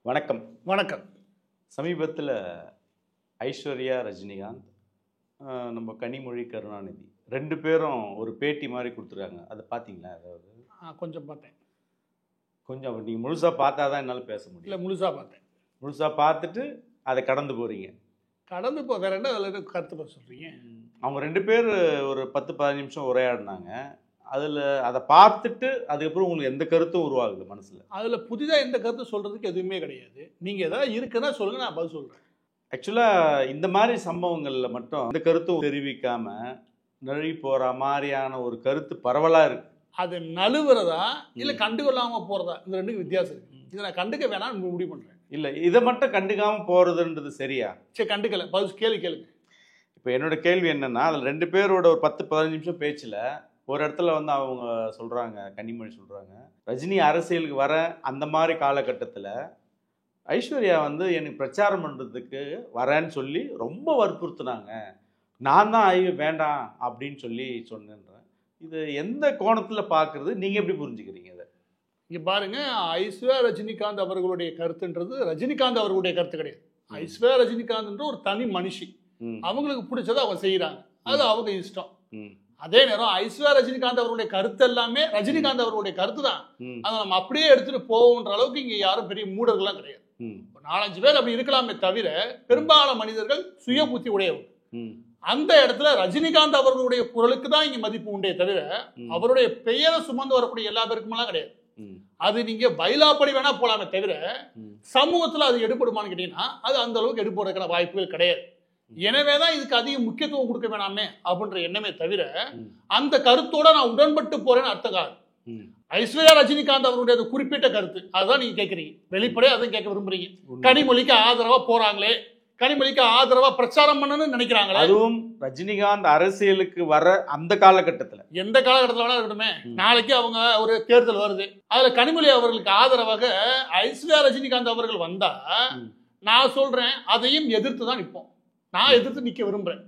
வணக்கம். வணக்கம். சமீபத்தில் ஐஸ்வர்யா, ரஜினிகாந்த், நம்ம கனிமொழி, கருணாநிதி 2 பேரும் ஒரு பேட்டி மாதிரி கொடுத்துருக்காங்க. அதை பார்த்தீங்களா? அதாவது கொஞ்சம் பார்த்தேன். கொஞ்சம் நீங்கள் முழுசாக பார்த்தா தான் என்னால் பேச முடியும். இல்லை, முழுசாக பார்த்தேன். முழுசாக பார்த்துட்டு அதை கடந்து போகிறீங்க. கடந்து வேற என்ன அதில் கருத்து சொல்கிறீங்க? அவங்க 2 பேர் ஒரு 10-15 நிமிஷம் உரையாடினாங்க. அதில் அதை பார்த்துட்டு அதுக்கப்புறம் உங்களுக்கு எந்த கருத்தும் உருவாகுது மனசில்? அதில் புதிதாக எந்த கருத்து சொல்கிறதுக்கு எதுவுமே கிடையாது. நீங்கள் எதாவது இருக்குன்னா சொல்லுங்கள், நான் பதில் சொல்கிறேன். ஆக்சுவலாக இந்த மாதிரி சம்பவங்களில் மட்டும் அந்த கருத்தும் தெரிவிக்காமல் நழுவி போகிற மாதிரியான ஒரு கருத்து பரவலாக இருக்குது. அது நழுவுறதா இல்லை கண்டுகொள்ளாமல் போகிறதா, இந்த ரெண்டுக்கு வித்தியாசம் இருக்குது. இதை நான் கண்டுக்க வேணாம்னு முடிவு பண்ணுறேன். இல்லை, இதை மட்டும் கண்டுக்காமல் போகிறதுன்றது சரியா? சரி, கண்டுக்கலை, பதில் கேளுங்க. இப்போ என்னோட கேள்வி என்னென்னா, அதில் 2 பேரோட ஒரு 10-15 நிமிஷம் பேச்சில் ஒரு இடத்துல வந்து அவங்க சொல்கிறாங்க, கனிமொழி சொல்கிறாங்க, ரஜினி அரசியலுக்கு வர அந்த மாதிரி காலகட்டத்தில் ஐஸ்வர்யா வந்து எனக்கு பிரச்சாரம் பண்ணுறதுக்கு வரேன்னு சொல்லி ரொம்ப வற்புறுத்துனாங்க. நான் தான் ஐயோ வேண்டாம் அப்படின்னு சொல்லி சொன்னேன்றேன். இது எந்த கோணத்தில் பார்க்குறது, நீங்கள் எப்படி புரிஞ்சுக்கிறீங்க இதை? இங்கே பாருங்க, ஐஸ்வர்யா ரஜினிகாந்த் அவர்களுடைய கருத்துன்றது ரஜினிகாந்த் அவர்களுடைய கருத்து கிடையாது. ஐஸ்வர்யா ரஜினிகாந்த்ன்ற ஒரு தனி மனுஷி. அவங்களுக்கு பிடிச்சதை அவங்க செய்கிறாங்க, அது அவங்க இஷ்டம். அதே நேரம் ஐஸ்வர்யா ரஜினிகாந்த் அவருடைய கருத்து எல்லாமே ரஜினிகாந்த் அவருடைய கருத்து தான். அதை நம்ம அப்படியே எடுத்துட்டு போவோன்ற அளவுக்கு இங்க யாரும் பெரிய மூடர்கள்லாம் கிடையாது. 4-5 பேர் அப்படி இருக்கலாமே தவிர பெரும்பாலான மனிதர்கள் சுய புத்தி உடையவர். அந்த இடத்துல ரஜினிகாந்த் அவர்களுடைய குரலுக்கு தான் இங்க மதிப்பு உண்டே தவிர அவருடைய பெயரை சுமந்து வரக்கூடிய எல்லா பேருக்குமெல்லாம் கிடையாது. அது நீங்க பைலாப்படி வேணா போலாமே தவிர சமூகத்துல அது எடுபடுமான்னு கேட்டீங்கன்னா அது அந்த அளவுக்கு எடுபடுறதுக்கான வாய்ப்புகள் கிடையாது. எனவேதான் இதுக்கு அதிக முக்கியத்துவம் கொடுக்க வேணாமே அப்படின்ற எண்ணமே தவிர அந்த கருத்தோட நான் உடன்பட்டு போறேன்னு அர்த்தம் காது. ஐஸ்வர்யா ரஜினிகாந்த் அவருடைய குறிப்பிட்ட கருத்து அதுதான் நீங்க கேட்கறீங்க, வெளிப்படையா அதான் கேட்க விரும்புறீங்க. கனிமொழிக்கு ஆதரவா போறாங்களே, கனிமொழிக்கு ஆதரவா பிரச்சாரம் பண்ணணும்னு நினைக்கிறாங்களே, அதுவும் ரஜினிகாந்த் அரசியலுக்கு வர அந்த காலகட்டத்தில், எந்த காலகட்டத்தில் வேணா இருக்கட்டுமே, நாளைக்கு அவங்க ஒரு தேர்தல் வருது, அதுல கனிமொழி அவர்களுக்கு ஆதரவாக ஐஸ்வர்யா ரஜினிகாந்த் அவர்கள் வந்தா நான் சொல்றேன் அதையும் எதிர்த்து தான் நிற்போம். நான் எதிர்த்து நிக்க விரும்புறேன்.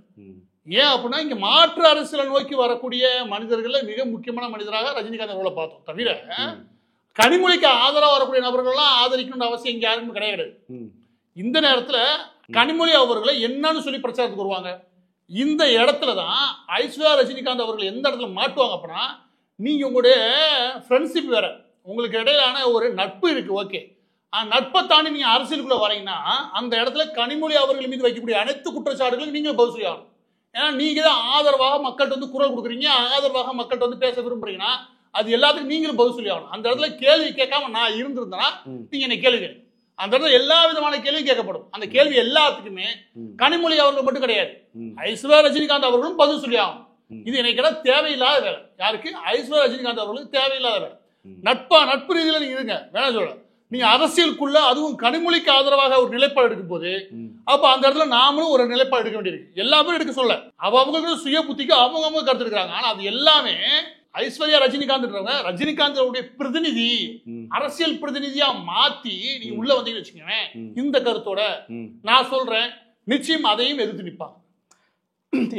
ஏன் அப்படின்னா இங்க மாற்று அரசியலை நோக்கி வரக்கூடிய மனிதர்கள மிக முக்கியமான மனிதராக ரஜினிகாந்த் அவர்களை பார்த்தோம். தவிர கனிமொழிக்கு ஆதரவாக வரக்கூடிய நபர்கள்லாம் ஆதரிக்கணும்னு அவசியம் இங்க யாருமே கிடையாது. இந்த நேரத்துல கனிமொழி அவர்களை என்னன்னு சொல்லி பிரச்சாரத்துக்கு வருவாங்க. இந்த இடத்துலதான் ஐஸ்வர்யா ரஜினிகாந்த் அவர்கள் எந்த இடத்துல மாட்டுவாங்க அப்படின்னா, நீங்க உங்களுடைய ஃப்ரெண்ட்ஷிப் வேற, உங்களுக்கு இடையிலான ஒரு நட்பு இருக்கு, ஓகே, நட்பை தாண்டி நீங்க அரசியலுக்குள்ள வரீங்கன்னா அந்த இடத்துல கனிமொழி அவர்கள் மீது வைக்கக்கூடிய அனைத்து குற்றச்சாட்டுகளும் நீங்க பதில் செய்யணும். ஏன்னா நீங்க தான் ஆதரவாக மக்கள்கிட்ட வந்து குரல் கொடுக்குறீங்க, ஆதரவாக மக்கள்கிட்ட வந்து பேச விரும்புறீங்கன்னா அது எல்லாத்துக்கும் நீங்களும் பதில் சொல்லி ஆகணும். அந்த இடத்துல கேள்வி கேட்காம நான் இருந்திருந்தேன்னா நீங்க என்ன கேள்வி கேட்க, அந்த இடத்துல எல்லா விதமான கேள்வியும் கேட்கப்படும். அந்த கேள்வி எல்லாத்துக்குமே கனிமொழி அவர்கள் மட்டும் கிடையாது, ஐஸ்வர்யா ரஜினிகாந்த் அவர்களும் பதில் சொல்லி ஆகணும். இது எனக்கு தேவையில்லாத வேலை. யாருக்கு? ஐஸ்வர்யா ரஜினிகாந்த் அவர்களுக்கு தேவையில்லாத வேலை. நட்பு ரீதியில நீங்க இருங்க, வேணா சொல்ல, நீங்க அரசியலுக்குள்ள அதுவும் கனிமொழிக்கு ஆதரவாக ஒரு நிலைப்பாடு எடுக்கும் போது அப்ப அந்த இடத்துல நாமளும் ஒரு நிலைப்பாடு எடுக்க வேண்டியிருக்கு. எல்லாமே எடுக்க சொல்ல, அவங்க சுய புத்திக்கு அவங்க கருத்து எடுக்கிறாங்க. ஆனா அது எல்லாமே ஐஸ்வர்யா ரஜினிகாந்த் ரஜினிகாந்த் பிரதிநிதி, அரசியல் பிரதிநிதியா மாத்தி நீங்க உள்ள வந்தீங்கன்னு வச்சுக்கோங்க, இந்த கருத்தோட நான் சொல்றேன் நிச்சயம் அதையும் எதிர்த்து நிற்பாங்க.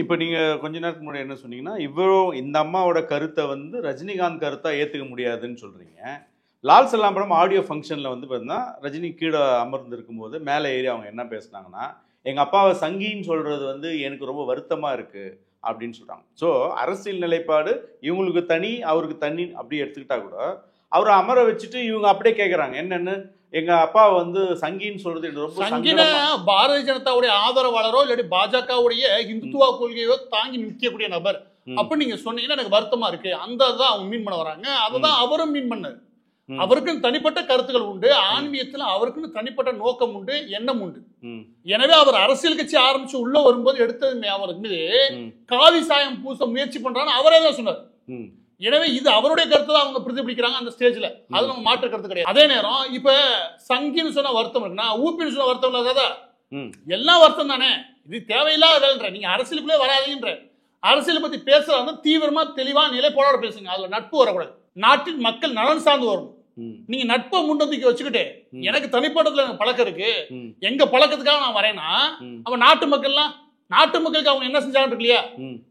இப்ப நீங்க கொஞ்ச நேரத்துக்கு முன்னாடி என்ன சொன்னீங்கன்னா, இவ்வளோ இந்த அம்மாவோட கருத்தை வந்து ரஜினிகாந்த் கருத்தா ஏத்துக்க முடியாதுன்னு சொல்றீங்க. லால் சலாம் படம் ஆடியோ ஃபங்க்ஷனில் வந்து பார்த்தீங்கன்னா ரஜினி கீழே அமர்ந்து இருக்கும்போது மேலே ஏறி அவங்க என்ன பேசுனாங்கன்னா, எங்கள் அப்பாவை சங்கின்னு சொல்கிறது வந்து எனக்கு ரொம்ப வருத்தமாக இருக்குது அப்படின்னு சொல்கிறாங்க. ஸோ அரசியல் நிலைப்பாடு இவங்களுக்கு தனி அவருக்கு தனி அப்படி எடுத்துக்கிட்டா கூட அவரை அமர வச்சுட்டு இவங்க அப்படியே கேட்குறாங்க, என்னென்னு எங்கள் அப்பாவை வந்து சங்கின்னு சொல்கிறது ரொம்ப சங்கின பாரதிய ஜனதாவுடைய ஆதரவாளரோ இல்லாட்டி பாஜகவுடைய இந்துத்துவ கொள்கையோ தாங்கி நிற்கக்கூடிய நபர் அப்படின்னு நீங்கள் சொன்னீங்கன்னா எனக்கு வருத்தமாக இருக்குது. அந்த தான் அவங்க மீன் பண்ண வராங்க, அதை தான் அவரும் மீன் பண்ணார். அவருக்குன்னு தனிப்பட்ட கருத்துக்கள் உண்டு, ஆன்மீகத்தில் அவருக்குன்னு தனிப்பட்ட நோக்கம் உண்டு, எண்ணம் உண்டு. எனவே அவர் அரசியல் கட்சி ஆரம்பிச்சு உள்ள வரும்போது எடுத்தது அவருக்கு மீது காவி சாயம் பூச முயற்சி பண்றான்னு அவரே தான் சொன்னார். எனவே இது அவருடைய கருத்து தான் அவங்க பிரதிபலிக்கிறாங்க அந்த ஸ்டேஜ்ல, அது நம்ம மாற்று கருத்து கிடையாது. அதே நேரம் இப்ப சங்கின்னு சொன்ன வருத்தம் இருக்குன்னா ஊப்பின்னு சொன்ன வருத்தம் இல்லாத எல்லாம் வருத்தம் தானே, இது தேவையில்லாத வேலைன்ற, நீங்க அரசியலுக்குள்ளே வராதீங்கன்ற, அரசியலை பத்தி பேசுறாங்க தீவிரமா தெளிவா நிலைப்பாடோட பேசுங்க, அதுல நட்பு வரக்கூடாது, நாட்டின் மக்கள் நலன் சார்ந்து வரணும். நீங்க நட்பை முன்னோக்கி வச்சுக்கிட்டு எனக்கு தனிப்பட்டத்துல எனக்கு பழக்கம் இருக்கு, எங்க பழக்கத்துக்காக நான் வரேன்னா அவன் நாட்டு மக்களுக்கு அவங்க என்ன செஞ்சாங்க இல்லையா,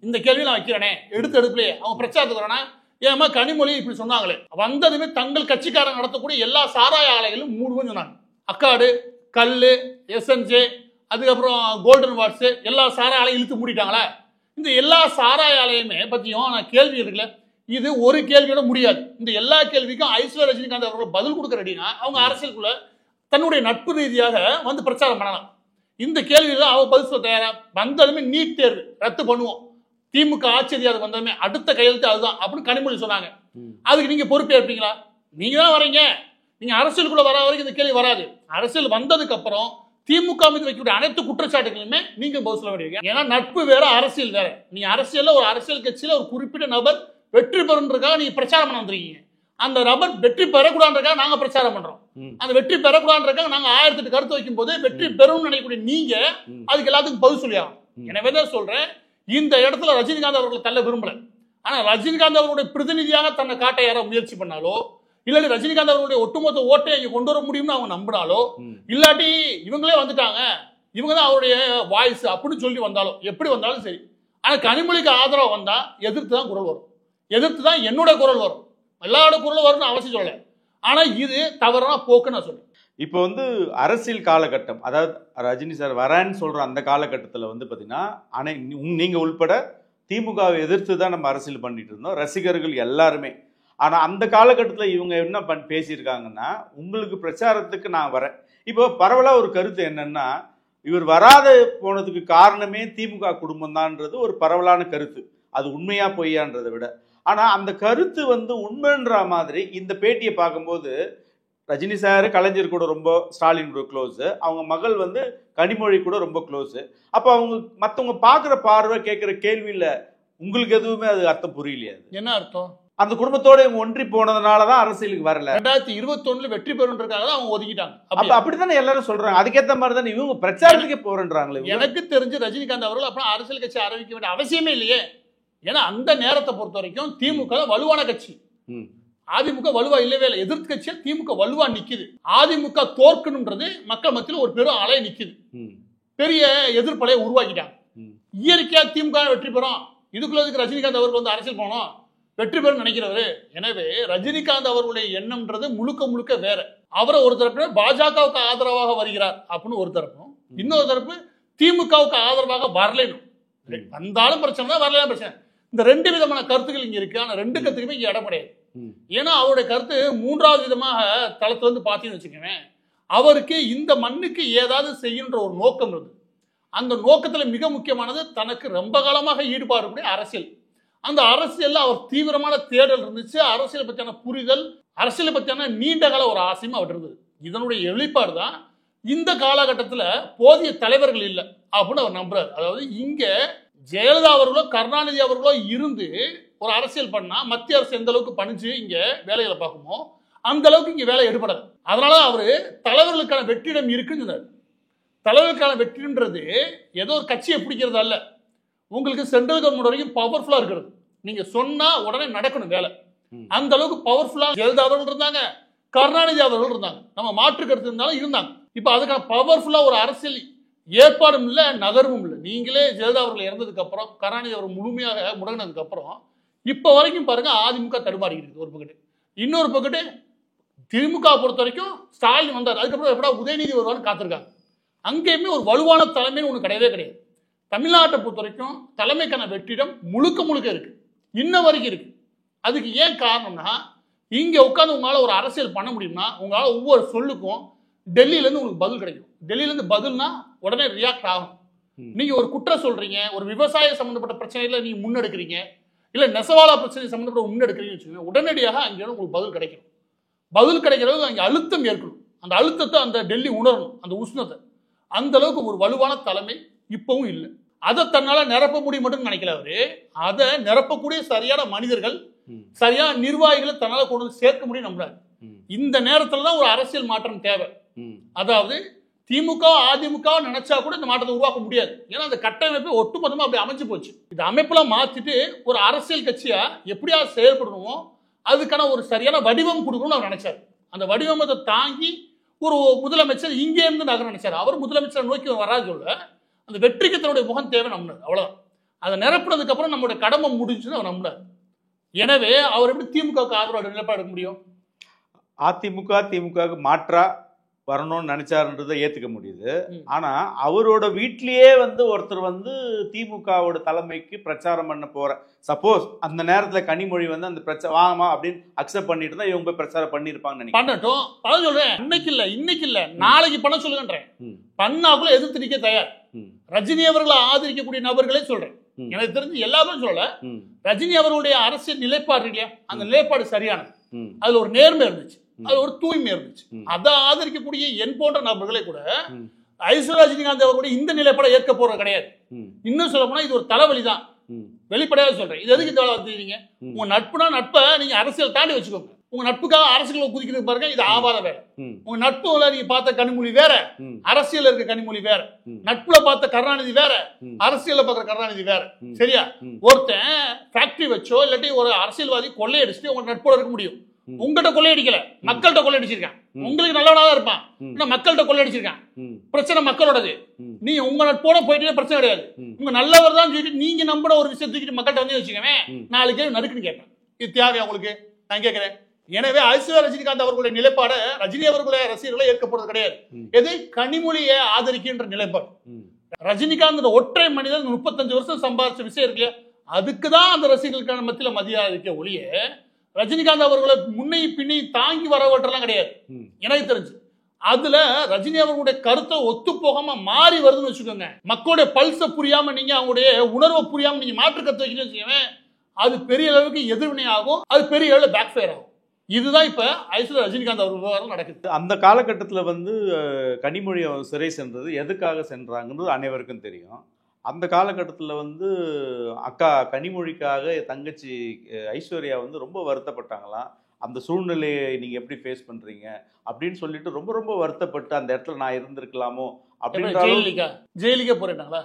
இந்த கேள்வி நான் வைக்கிறேனே எடுத்துலயே அவங்க பிரச்சாரத்துக்கு வரேன்னா, ஏமா கனிமொழி இப்படி சொன்னாங்களே, வந்ததுமே தங்கள் கட்சிக்காரங்க நடத்தக்கூடிய எல்லா சாராய ஆலைகளும் மூடுவோம் சொன்னாங்க. அக்காடு, கல்லு, எஸ்என்ஜே, அதுக்கப்புறம் கோல்டன் வாட்ஸ் எல்லா சாராய ஆலையும் இழுத்து மூடிட்டாங்களா? இந்த எல்லா சாராய ஆலையுமே பத்தியும் நான் கேள்வி இருக்குல்ல, இது ஒரு கேள்வியோட முடியாது. இந்த எல்லா கேள்விக்கும் ஐஸ்வர்யா ரஜினிகாந்த் அவர்கள் பதில் கொடுக்க ரெடினா அவங்க அரசியலுக்குள்ள தன்னுடைய நட்பு ரீதியாக வந்து பிரச்சாரம் பண்ணலாம். இந்த கேள்வியில அவ பதில் சொல்ல தயாரா? வந்தாலுமே நீட் தேர்வு ரத்து பண்ணுவோம், திமுக ஆட்சி அதிகாரம் வந்தாலுமே அடுத்த கையெழுத்து அதுதான் அப்படின்னு கனிமொழி சொன்னாங்க. அதுக்கு நீங்க பொறுப்பேற்பீங்களா? நீங்க தான் வரீங்க, நீங்க அரசியலுக்குள்ள வர வரைக்கும் இந்த கேள்வி வராது. அரசியல் வந்ததுக்கு அப்புறம் திமுக மீது வைக்கக்கூடிய அனைத்து குற்றச்சாட்டுகளுமே நீங்க பதில் சொல்ல வேண்டியது. ஏன்னா நட்பு வேற, அரசியல் வேற. நீங்க அரசியல்ல ஒரு அரசியல் கட்சியில ஒரு குறிப்பிட்ட நபர் வெற்றி பெறுன்றதுக்காக நீங்க பிரச்சாரம் பண்ண வந்திருக்கீங்க. அந்த நபர் வெற்றி பெறக்கூடாதுன்றதுக்காக நாங்க பிரச்சாரம் பண்றோம். அந்த வெற்றி பெறக்கூடாதுன்றதுக்காக நாங்க 1008 கருத்து வைக்கும் போது வெற்றி பெறும் நினைக்கக்கூடிய நீங்க அதுக்கு எல்லாத்துக்கும் பதில் சொல்லியாகும். எனவே தான் சொல்றேன், இந்த இடத்துல ரஜினிகாந்த் அவர்களை தள்ள விரும்பல. ஆனா ரஜினிகாந்த் அவர்களுடைய பிரதிநிதியாக தன்னை காட்ட யாரோ முயற்சி பண்ணாலோ, இல்லாட்டி ரஜினிகாந்த் அவர்களுடைய ஒட்டுமொத்த ஓட்டை இங்க கொண்டு வர முடியும்னு அவங்க நம்பினாலோ, இல்லாட்டி இவங்களே வந்துட்டாங்க, இவங்க தான் அவருடைய வாய்ஸ் அப்படின்னு சொல்லி வந்தாலும், எப்படி வந்தாலும் சரி. ஆனா கனிமொழிக்கு ஆதரவு வந்தா எதிர்த்து தான் குரல் வரும், எதிர்த்து தான் என்னோட குரல் வரும். எல்லாரோட குரலும் வரும்னு அவசியம் சொல்லல. ஆனா இது தவறான போக்கு நான் சொல்றேன். இப்போ வந்து அரசியல் காலகட்டம், அதாவது ரஜினி சார் வரேன்னு சொல்ற அந்த காலகட்டத்தில் வந்து பார்த்தீங்கன்னா நீங்க உள்பட திமுகவை எதிர்த்து தான் நம்ம அரசியல் பண்ணிட்டு இருந்தோம், ரசிகர்கள் எல்லாருமே. ஆனால் அந்த காலகட்டத்தில் இவங்க என்ன பேசியிருக்காங்கன்னா, உங்களுக்கு பிரச்சாரத்துக்கு நான் வரேன். இப்போ பரவலாக ஒரு கருத்து என்னன்னா, இவர் வராத போனதுக்கு காரணமே திமுக குடும்பம் தான்ன்றது ஒரு பரவலான கருத்து. அது உண்மையா பொய்யான்றதை விட, ஆனால் அந்த கருத்து வந்து உண்மைன்ற மாதிரி இந்த பேட்டியை பார்க்கும்போது ரஜினி சார் கலைஞர் கூட ரொம்ப, ஸ்டாலின் கூட க்ளோஸு, அவங்க மகள் வந்து கனிமொழி கூட ரொம்ப க்ளோஸு. அப்போ அவங்க மற்றவங்க பார்க்குற பார்வை, கேட்குற கேள்வியில் உங்களுக்கு எதுவுமே அது அர்த்தம் புரியலையா? என்ன அர்த்தம்? அந்த குடும்பத்தோட இவங்க ஒன்றி போனதுனால தான் அரசியலுக்கு வரல. 2021 வெற்றி பெறுன்றதுக்காக தான் அவங்க ஒதுக்கிட்டாங்க. அப்படித்தானே எல்லாரும் சொல்றாங்க. அதுக்கேற்ற மாதிரி தானே இவங்க பிரச்சாரத்துக்கே போறேன்றாங்களே. எனக்கு தெரிஞ்சு ரஜினிகாந்த் அவர்கள் அப்புறம் அரசியல் கட்சி ஆரம்பிக்க வேண்டிய அவசியமே இல்லையே. ஏன்னா அந்த நேரத்தை பொறுத்த வரைக்கும் திமுக வலுவான கட்சி, அதிமுக வலுவா இல்லவே இல்லை. எதிர்த்து கட்சியா திமுக வலுவா நிக்குது. அதிமுக தோற்கணும்ன்றது மக்கள் மத்தியில் ஒரு பெரும் அலை நிக்குது. பெரிய எதிர்ப்பலையை உருவாக்கிட்டாங்க. இயற்கையா திமுக வெற்றி பெறும், இதுக்குள்ள ரஜினிகாந்த் அவர்கள் வந்து அரசியல் போனோம், வெற்றி பெறும் நினைக்கிறவரு. எனவே ரஜினிகாந்த் அவர்களுடைய எண்ணம்ன்றது முழுக்க முழுக்க வேற. அவரை ஒரு தரப்பு பாஜகவுக்கு ஆதரவாக வருகிறார் அப்படின்னு ஒரு தரப்பும், இன்னொரு தரப்பு திமுகவுக்கு ஆதரவாக வரலைன்னு. வந்தாலும் பிரச்சனை தான், வரலாம் பிரச்சனை. இந்த ரெண்டு விதமான கருத்துக்கள் இங்க இருக்கு. ஆனா ரெண்டு கருத்துக்குமே இங்க இடம் கிடையாது. ஏன்னா அவருடைய கருத்து மூன்றாவது விதமாக தளத்துல வந்து பாத்தீங்கன்னு வச்சுக்கோங்க, அவருக்கு இந்த மண்ணுக்கு ஏதாவது செய்யணுன்ற ஒரு நோக்கம் இருக்கு. அந்த நோக்கத்துல மிக முக்கியமானது தனக்கு ரொம்ப காலமாக ஈடுபாடு அரசியல். அந்த அரசியல்ல அவர் தீவிரமான தேடல் இருந்துச்சு. அரசியலை பற்றியான புரிதல், அரசியலை பற்றியான நீண்ட கால ஒரு ஆசையும் அவர் இருந்தது. இதனுடைய வெளிப்பாடு தான் இந்த காலகட்டத்தில் போதிய தலைவர்கள் இல்லை அப்படின்னு அவர் நம்புறாரு. அதாவது இங்க ஜெயலலிதா அவர்களோ கருணாநிதி அவர்களோ இருந்து ஒரு அரசியல் பண்ணா மத்திய அரசு எந்த அளவுக்கு பணிச்சு இங்க வேலைகளை பார்க்குமோ அந்த அளவுக்கு இங்க வேலை எடுபடாது. அதனால அவரு தலைவர்களுக்கான வெற்றிடம் இருக்குன்னு சொன்னார். தலைவர்களுக்கான வெற்றின்றது ஏதோ ஒரு கட்சியை பிடிக்கிறது அல்ல. உங்களுக்கு சென்ட்ரல் கவர்மெண்ட் வரைக்கும் பவர்ஃபுல்லா இருக்கிறது. நீங்க சொன்னா உடனே நடக்கணும் வேலை. அந்த அளவுக்கு பவர்ஃபுல்லா ஜெயலலிதா அவர்கள் இருந்தாங்க, கருணாநிதி அவர்கள் இருந்தாங்க. நம்ம மாற்று கருத்து இருந்தாலும் இருந்தாங்க. இப்ப அதுக்கான பவர்ஃபுல்லா ஒரு அரசியல் ஏற்பாடும் இல்லை, நகர்வும் இல்லை. நீங்களே ஜெயலலிதா அவர்கள் இறந்ததுக்கு அப்புறம், கருணாநிதி அவர் முழுமையாக முடங்கினதுக்கு அப்புறம் இப்ப வரைக்கும் பாருங்க அதிமுக தடுமாறி இருக்குது ஒரு பக்கத்து. இன்னொரு பக்கத்து திமுக பொறுத்த வரைக்கும் ஸ்டாலின் வந்தார், அதுக்கப்புறம் எப்படா உதயநிதி வருவான்னு காத்திருக்காங்க. அங்கேயுமே ஒரு வலுவான தலைமைன்னு ஒன்று கிடையவே கிடையாது. தமிழ்நாட்டை பொறுத்த வரைக்கும் தலைமைக்கான வெற்றிடம் முழுக்க முழுக்க இருக்கு, இன்ன வரைக்கும் இருக்கு. அதுக்கு ஏன் காரணம்னா, இங்க உட்காந்து உங்களால ஒரு அரசியல் பண்ண முடியும்னா உங்களால ஒவ்வொரு சொல்லுக்கும் டெல்லியில இருந்து உங்களுக்கு பதில் கிடைக்கும். டெல்லியில இருந்து பதில்னா உடனே ரியாக்ட் ஆகும். நீங்க ஒரு குற்றம் சொல்றீங்க, ஒரு விவசாய சம்பந்தப்பட்ட பிரச்சனையில நீங்க முன்னெடுக்கிறீங்க, இல்ல நெசவாளா பிரச்சனை சம்பந்தப்பட்ட முன்னெடுக்கிறீங்கன்னு வச்சுக்கோங்க, உடனடியாக அங்கே உங்களுக்கு பதில் கிடைக்கும். பதில் கிடைக்கிறது அங்கே அழுத்தம் ஏற்கணும். அந்த அழுத்தத்தை அந்த டெல்லி உணரணும், அந்த உஷ்ணத்தை. அந்த அளவுக்கு ஒரு வலுவான தலைமை இப்பவும் இல்லை. அதை தன்னால நிரப்ப முடியும் மட்டும் நினைக்கல அவரு. அதை நிரப்பக்கூடிய சரியான மனிதர்கள், சரியான நிர்வாகிகளை தன்னால கொண்டு வந்து சேர்க்க முடியும் நம்புறாரு. இந்த நேரத்துல தான் ஒரு அரசியல் மாற்றம் தேவை. அதாவது திமுக அதிமுக நினைச்சா கூட இந்த மாற்றத்தை உருவாக்க முடியாது. ஏன்னா அந்த கட்டமைப்பு ஒட்டுமொத்தமா அப்படி அமைஞ்சு போச்சு. இந்த அமைப்பெல்லாம் மாத்திட்டு ஒரு அரசியல் கட்சியா எப்படியா செயல்படணுமோ அதுக்கான ஒரு சரியான வடிவம் கொடுக்கணும்னு அவர் நினைச்சார். அந்த வடிவமத்தை தாங்கி ஒரு முதலமைச்சர் இங்கே இருந்து நகர நினைச்சார். அவர் முதலமைச்சரை நோக்கி வராது சொல்ல, அந்த வெற்றிக்கு தன்னுடைய முகம் தேவை நம்பினார். அவ்வளவுதான். அதை நிரப்புனதுக்கு அப்புறம் நம்மளுடைய கடமை முடிஞ்சுன்னு அவர் நம்பினார். எனவே அவர் எப்படி திமுக ஆதரவு நிலைப்பாடு எடுக்க முடியும்? அதிமுக திமுக மாற்றா வரணும்னு நினைச்சாருன்றதை ஏத்துக்க முடியுது. ம். ஆனா அவரோட வீட்லயே வந்து ஒருத்தர் வந்து திமுகவோட தலைமைக்கு பிரச்சாரம் பண்ண போற, சப்போஸ் அந்த நேரத்துல கனிமொழி வந்து அந்த வாமா அப்படின்னு அக்செப்ட் பண்ணிட்டு தான் இவங்க போய் பிரச்சாரம் பண்ணிருப்பாங்கன்னு நினைக்கிறேன். பண்ணட்டும். அதான் சொல்றேன், இன்னைக்கு இல்ல, இன்னைக்கு இல்ல, நாளைக்கு பண்ண சொல்லுங்கன்றேன். ம். பண்ணாக்குள்ள எதிர்த்து நிக்க தயார். ம். ரஜினி அவர்களை ஆதரிக்கக்கூடிய நபர்களே சொல்றேன். ம். எனக்கு தெரிஞ்சு எல்லாரும் சொல்லல. ம். ரஜினி அவர்களுடைய அரசியல் நிலைப்பாடு இல்லையா, அந்த நிலைப்பாடு சரியானது. ம். அதுல ஒரு நேர்மை இருந்துச்சு, அதுல ஒரு தூய்மை இருந்துச்சு. ம். அதை ஆதரிக்கக்கூடிய என் போன்ற நபர்களே கூட ம். ஐஸ்வர்யா ரஜினிகாந்த் அவர்களுடைய இந்த நிலைப்பாடை ஏற்க போறது கிடையாது. ம். இன்னும் சொல்ல போனா இது ஒரு தலைவலி தான். ம். வெளிப்படையாக சொல்றேன். இது எதுக்கு தலைவலிங்க? ம். உங்க நட்புனா நட்பை நீங்க அரசியல் தாண்டி வச்சுக்கோங்க. உங்க நட்புக்காக அரசியல் குதிக்கிறது பாருங்க, இது ஆபாத வேலை. ம். உங்க நட்புல நீங்க பார்த்த கனிமொழி வேற, ம். அரசியல் இருக்க கனிமொழி வேற. ம். நட்புல பார்த்த கருணாநிதி வேற, ம். அரசியல்ல பார்க்குற கருணாநிதி வேற. ம். சரியா? ம். ஒருத்தன் ஃபேக்டரி வச்சோ இல்லாட்டி ஒரு அரசியல்வாதி கொள்ளையடிச்சுட்டு உங்க நட்போட இருக்க முடியும். ம். உங்ககிட்ட கொள்ளையடிக்கல, மக்கள்கிட்ட கொள்ளையடிச்சிருக்கான். ம். உங்களுக்கு நல்லவனா தான் இருப்பான், ம். ஆனா மக்கள்கிட்ட கொள்ளையடிச்சிருக்கான். ம். பிரச்சனை மக்களோடது. ம். நீ உங்க நட்போட போயிட்டே பிரச்சனை கிடையாது. ம். உங்க நல்லவர் தான் சொல்லிட்டு நீங்க நம்புற ஒரு விஷயம் தூக்கிட்டு மக்கள்கிட்ட வந்து வச்சுக்கவே ம். நாளைக்கே நறுக்குன்னு கேட்பேன். இது தேவையா உங்களுக்கு? நான் கேட்கிறேன். எனவே ஐஸ்வர்யா ரஜினிகாந்த் அவர்களுடைய நிலைப்பாடு ரஜினி அவர்களுடைய ரசிகர்களை ஏற்கப்படுறது கிடையாது. ம். எது? கனிமொழியை ஆதரிக்கின்ற நிலைப்பாடு. ம். ரஜினிகாந்த் ஒற்றை மனிதன் 35 வருஷம் சம்பாதிச்ச விஷயம் இருக்கு, அதுக்கு தான் அந்த ரசிகர்களுக்கான மத்தியில் மரியாதை ஒழிய ரஜினிகாந்த் அவர்களை முன்னை பின்னி தாங்கி வரவற்றெல்லாம் கிடையாது. ம். எனக்கு தெரிஞ்சு அதுல ரஜினி அவர்களுடைய கருத்தை ஒத்து போகாம மாறி வருதுன்னு வச்சுக்கோங்க. மக்களுடைய பல்ஸை புரியாம நீங்க அவங்களுடைய உணர்வை புரியாம நீங்க மாற்று கருத்து வைக்கணும்னு வச்சுக்கோங்க, அது பெரிய அளவுக்கு எதிர்வினை ஆகும், அது பெரிய அளவு பேக் ஃபயர் ஆகும். இதுதான் இப்ப ஐஸ்வர்யா ரஜினிகாந்த் அவர் விவகாரம் நடக்குது. அந்த காலகட்டத்தில் வந்து கனிமொழி சிறை சென்றது எதுக்காக சென்றாங்கன்றது அனைவருக்கும் தெரியும். அந்த காலகட்டத்தில் வந்து அக்கா கனிமொழிக்காக தங்கச்சி ஐஸ்வர்யா வந்து ரொம்ப வருத்தப்பட்டாங்களாம். அந்த சூழ்நிலையை நீங்கள் எப்படி ஃபேஸ் பண்ணுறீங்க அப்படின்னு சொல்லிட்டு ரொம்ப ரொம்ப வருத்தப்பட்டு அந்த இடத்துல நான் இருந்திருக்கலாமோ அப்படின்ற ஜெயிலுக்கே போறேன்னாங்களா?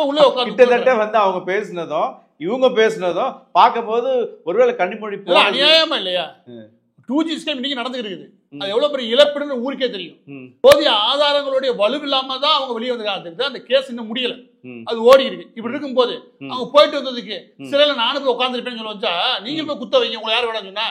உள்ள கிட்டத்தட்ட வந்து அவங்க பேசினதும் இவங்க பேசினதும் பார்க்கும்போது ஒருவேளை கனிமொழி அநியாயமா இல்லையா? 2G ஸ்கீம் இன்னைக்கு நடந்துகிட்டு இருக்குது. அது எவ்வளவு பெரிய இழப்புன்னு ஊருக்கே தெரியும். போதிய ஆதாரங்களுடைய வலுவில்லாம தான் அவங்க வெளியே வந்து அந்த கேஸ் இன்னும் முடியல, அது ஓடி இருக்கு. இப்படி இருக்கும் போது அவங்க போயிட்டு வந்ததுக்கு சிறையில நானும் போய் உட்காந்துருப்பேன்னு சொல்ல வச்சா நீங்க போய் குத்த வைங்க, உங்களை யார் வேணாம் சொன்னா?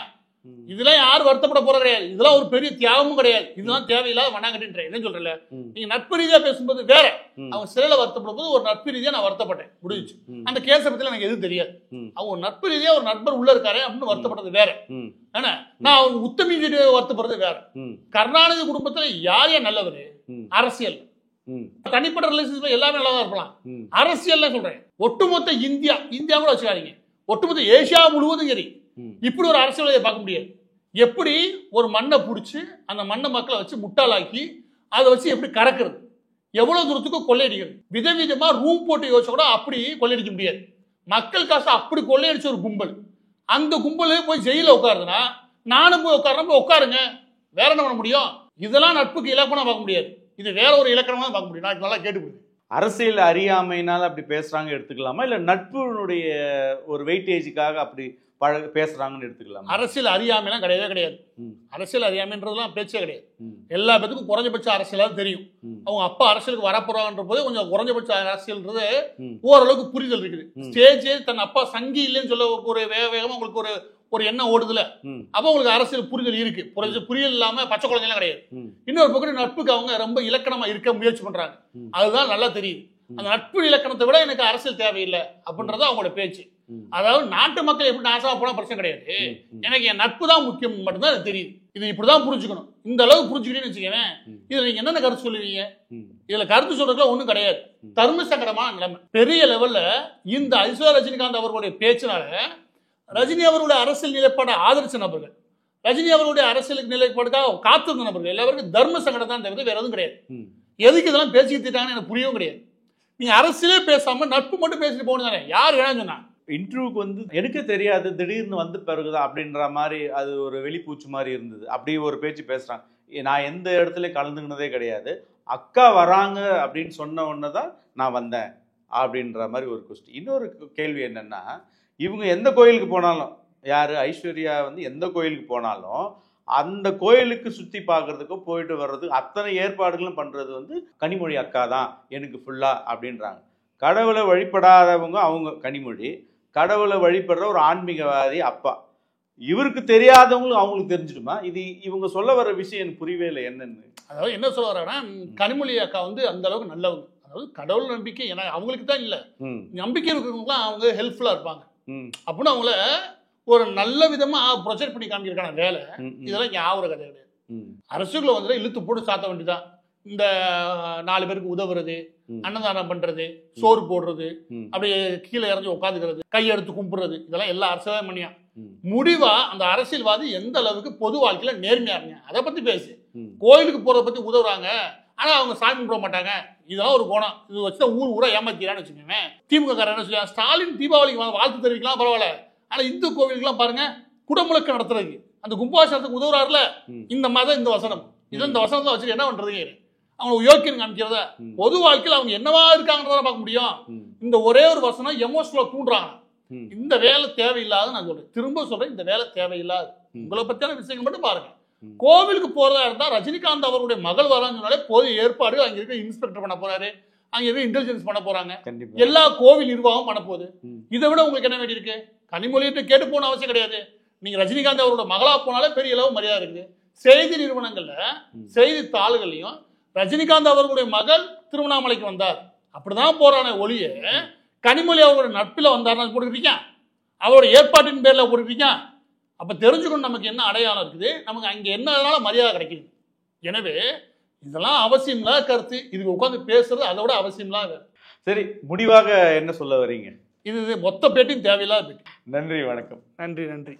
இதெல்லாம் யாரும் வருத்தப்பட போற கிடையாது. இதெல்லாம் ஒரு பெரிய தியாகமும் கிடையாது. இதெல்லாம் தேவையில்லாத வண்ணாங்கட்டின்ற என்ன சொல்றல. நீங்க நட்பு ரீதியா பேசும்போது வேற, அவங்க சிறையில வருத்தப்படும் போது ஒரு நட்பு ரீதியா நான் வருத்தப்பட்டேன், முடிஞ்சு. அந்த கேஸை பத்தி எனக்கு எதுவும் தெரியாது. அவங்க ஒரு நட்பு ரீதியா ஒரு நண்பர் உள்ள இருக்காரு அப்படின்னு வருத்தப்பட்டது வேற. ஏன்னா நான் அவங்க உத்தமி வருத்தப்படுறது வேற. கருணாநிதி குடும்பத்துல யார் யார் நல்லவர்? அரசியல் தனிப்பட்ட ரிலேஷன்ஸ்ல எல்லாமே நல்லா தான் இருக்கலாம். அரசியல் சொல்றேன், ஒட்டுமொத்த இந்தியா கூட வச்சுக்காதீங்க, ஒட்டுமொத்த ஏசியா முழுவதும் சரி, இப்படி ஒரு அரசியலை பார்க்க முடியாது. எப்படி ஒரு மண்ணை பிடிச்சி அந்த மண்ணை மக்களை வச்சு முட்டாளாக்கி அதை வச்சு எப்படி கறக்குறது, எவ்வளவு தூரத்துக்கு கொள்ளையடிக்கிறது, விதவிதமா ரூம் போட்டு யோசிச்சா கூட அப்படி கொள்ளையடிக்க முடியாது. மக்கள் காசு அப்படி கொள்ளையடிச்ச ஒரு கும்பல், அந்த கும்பலே போய் ஜெயில உட்காருதுன்னா நானும் போய் உட்காரணும், உட்காருங்க, வேற என்ன பண்ண முடியும்? இதெல்லாம் நட்புக்கு இலக்கணமா பார்க்க முடியாது, இது வேற ஒரு இலக்கணமா பார்க்க முடியும். நான் நல்லா கேட்டுப்படுது. அரசியல் அறியாமையினால அப்படி பேசுறாங்க எடுத்துக்கலாமா, இல்ல நட்புனுடைய ஒரு வெயிட்டேஜுக்காக அப்படி பேசுறாங்கன்னு எடுத்துக்கலாம்? அரசியல் அறியாமைலாம் கிடையவே கிடையாது. அரசியல் அறியாமைன்றதுலாம் பேச்சே கிடையாது. எல்லா பேத்துக்கும் குறைஞ்சபட்ச அரசியலாவது தெரியும். அவங்க அப்பா அரசியலுக்கு வரப்போறாங்கன்ற போது கொஞ்சம் குறைஞ்சபட்ச அரசியல்ன்றது ஓரளவுக்கு புரிதல் இருக்குது. ஸ்டேஜ் தன் அப்பா சங்கி இல்லைன்னு சொல்ல ஒரு வேகமா உங்களுக்கு ஒரு எண்ணம் ஓடுதுல, அப்ப உங்களுக்கு அரசியல் புரிதல் இருக்கு. புரியல் இல்லாம பச்சை குழந்தைலாம் கிடையாது. இன்னொரு பக்கம் நட்புக்கு அவங்க ரொம்ப இலக்கணமா இருக்க முயற்சி பண்றாங்க, அதுதான் நல்லா தெரியுது. அந்த நட்பு இலக்கணத்தை விட எனக்கு அரசியல் தேவையில்லை அப்படின்றது அவங்களோட பேச்சு. அதாவது நாட்டு மக்கள் எப்படி நாசமா போனா பிரச்சனை கிடையாது, எனக்கு என் நட்பு தான் முக்கியம் மட்டும்தான் எனக்கு தெரியுது. இது இப்படிதான் புரிஞ்சுக்கணும். இந்த அளவுக்கு புரிஞ்சுக்கிட்டேன்னு வச்சுக்கவேன், இதுல நீங்க என்னென்ன கருத்து சொல்லுவீங்க? இதுல கருத்து சொல்றதுல ஒண்ணும் கிடையாது. தர்ம சங்கடமான நிலைமை பெரிய லெவல்ல. இந்த ஐஸ்வர்யா ரஜினிகாந்த் அவர்களுடைய பேச்சினால ரஜினி அவர்களுடைய அரசியல் நிலைப்பாடை ஆதரிச்ச நபர்கள், ரஜினி அவர்களுடைய அரசியலுக்கு நிலைப்பாடுக்காக காத்திருந்த நபர்கள் எல்லாருக்கும் தர்ம சங்கடம் தான் தவிர வேற எதுவும் கிடையாது. எதுக்கு இதெல்லாம் பேசிக்கிட்டாங்கன்னு எனக்கு புரியவும் கிடையாது. நீங்க அரசியலே பேசாம நட்பு மட்டும் பேசிட்டு போகணும் தானே, யார் வேணாம்னு சொன்னா? இன்டர்வியூக்கு வந்து எனக்கு தெரியாது, திடீர்னு வந்து பிறகுதான் அப்படின்ற மாதிரி அது ஒரு வெளிப்பூச்சு மாதிரி இருந்தது. அப்படி ஒரு பேச்சு பேசுறாங்க. நான் எந்த இடத்துல கலந்துக்கினதே கிடையாது, அக்கா வராங்க அப்படின்னு சொன்ன உடனே தான் நான் வந்தேன் அப்படின்ற மாதிரி ஒரு கொஸ்டின். இன்னொரு கேள்வி என்னன்னா, இவங்க எந்த கோயிலுக்கு போனாலும், யாரு ஐஸ்வர்யா வந்து எந்த கோயிலுக்கு போனாலும் அந்த கோயிலுக்கு சுற்றி பார்க்கறதுக்கோ போயிட்டு வர்றதுக்கு அத்தனை ஏற்பாடுகளும் பண்ணுறது வந்து கனிமொழி அக்கா தான் எனக்கு ஃபுல்லாக அப்படின்றாங்க. கடவுளை வழிபடாதவங்க அவங்க கனிமொழி, கடவுளை வழிபடுற ஒரு ஆன்மீகவாதி அப்பா. இவருக்கு தெரியாதவங்களும் அவங்களுக்கு தெரிஞ்சிடுமா? இது இவங்க சொல்ல வர விஷயம் எனக்கு புரியவே இல்லை என்னன்னு. அதாவது என்ன சொல்ல வர்றாங்கன்னா, கனிமொழி அக்கா வந்து அந்த அளவுக்கு நல்லவங்க. அதாவது கடவுள் நம்பிக்கை ஏன்னா அவங்களுக்கு தான் இல்லை, நம்பிக்கை இருக்கிறவங்களாம் அவங்க ஹெல்ப்ஃபுல்லா இருப்பாங்க அப்படின்னு அவங்கள ஒரு நல்ல விதமா ப்ரொஜெக்ட் பண்ணி காமிக்கிறக்கான வேலை. இதெல்லாம் ஞாபக கதை கிடையாது. அரசுகளை வந்து இழுத்து போட்டு சாத்த வேண்டியதான். இந்த 4 பேருக்கு உதவுறது, அன்னதானம் பண்றது, சோறு போடுறது, அப்படியே கீழே இறங்கி உட்காந்துக்கிறது, கையெடுத்து கும்பிடுறது, இதெல்லாம் எல்லா அரசியலும் பண்ணியா. முடிவா அந்த அரசியல்வாதி எந்த அளவுக்கு பொது வாழ்க்கையில நேர்மையா இருங்க அதை பத்தி பேசு. கோயிலுக்கு போறதை பத்தி உதவுறாங்க, ஆனா அவங்க சாமி கும்பிட மாட்டாங்க, இதெல்லாம் ஒரு கோணம். இது வச்சுதான் ஊர் ஊரா ஏமாத்திக்கிறான்னு வச்சுக்கோங்க. திமுக காரன் என்ன சொல்லுவாங்க, ஸ்டாலின் தீபாவளிக்கு வாழ்த்து தெரிவிக்கலாம் பரவாயில்ல, ஆனா இந்து கோவிலுக்குலாம் பாருங்க குடமுழக்க நடத்துறதுக்கு அந்த கும்பாபிஷேகத்துக்கு உதவுறாருல, இந்த மதம் இந்த வசனம் இதை இந்த வசனத்தை வச்சுட்டு என்ன பண்றது? அவங்க யோக்கியம் காமிக்கிறத பொது வாழ்க்கையில் அவங்க என்னவா இருக்காங்கன்றத பார்க்க முடியும். இந்த ஒரே ஒரு வசனம் எமோஷனலா தூண்டுறாங்க. இந்த வேலை தேவையில்லாத நான் சொல்றேன், திரும்ப சொல்றேன், இந்த வேலை தேவையில்லாது. உங்களை பத்தியான விஷயங்கள் மட்டும் பாருங்க. கோவிலுக்கு போறதா இருந்தா ரஜினிகாந்த் அவருடைய மகள் வரான்னு சொன்னாலே போது ஏற்பாடு அங்க இருக்க இன்ஸ்பெக்டர் பண்ண போறாரு, அங்க இருக்க இன்டெலிஜென்ஸ் பண்ண போறாங்க, எல்லா கோவில் நிர்வாகம் பண்ண போகுது. இதை விட உங்களுக்கு என்ன வேண்டி இருக்கு? கனிமொழிட்டு கேட்டு போன அவசியம் கிடையாது. நீங்க ரஜினிகாந்த் அவரோட மகளா போனாலே பெரிய அளவு மரியாதை இருக்குது. செய்தி நிறுவனங்கள்ல செய்தித்தாள்களையும் ரஜினிகாந்த் அவர்களுடைய மகள் திருவண்ணாமலைக்கு வந்தார் அப்படிதான் போறானே ஒளிய, கனிமொழி அவருடைய நட்பில் வந்தார் போட்டுக்கிட்டீங்க, அவரோட ஏற்பாட்டின் பேர்ல போட்டுக்கிட்டீங்க. அப்ப தெரிஞ்சுக்கணும் நமக்கு என்ன அடையாளம் இருக்குது, நமக்கு அங்க என்னனால மரியாதை கிடைக்குது. எனவே இதெல்லாம் அவசியம் இல்லாத கருத்து. இதுக்கு உட்காந்து பேசுறது அதோட அவசியம் இல்லாத. சரி, முடிவாக என்ன சொல்ல வரீங்க? இது மொத்த பேட்டியும் தேவையில்லாத பேட்டி. நன்றி, வணக்கம். நன்றி.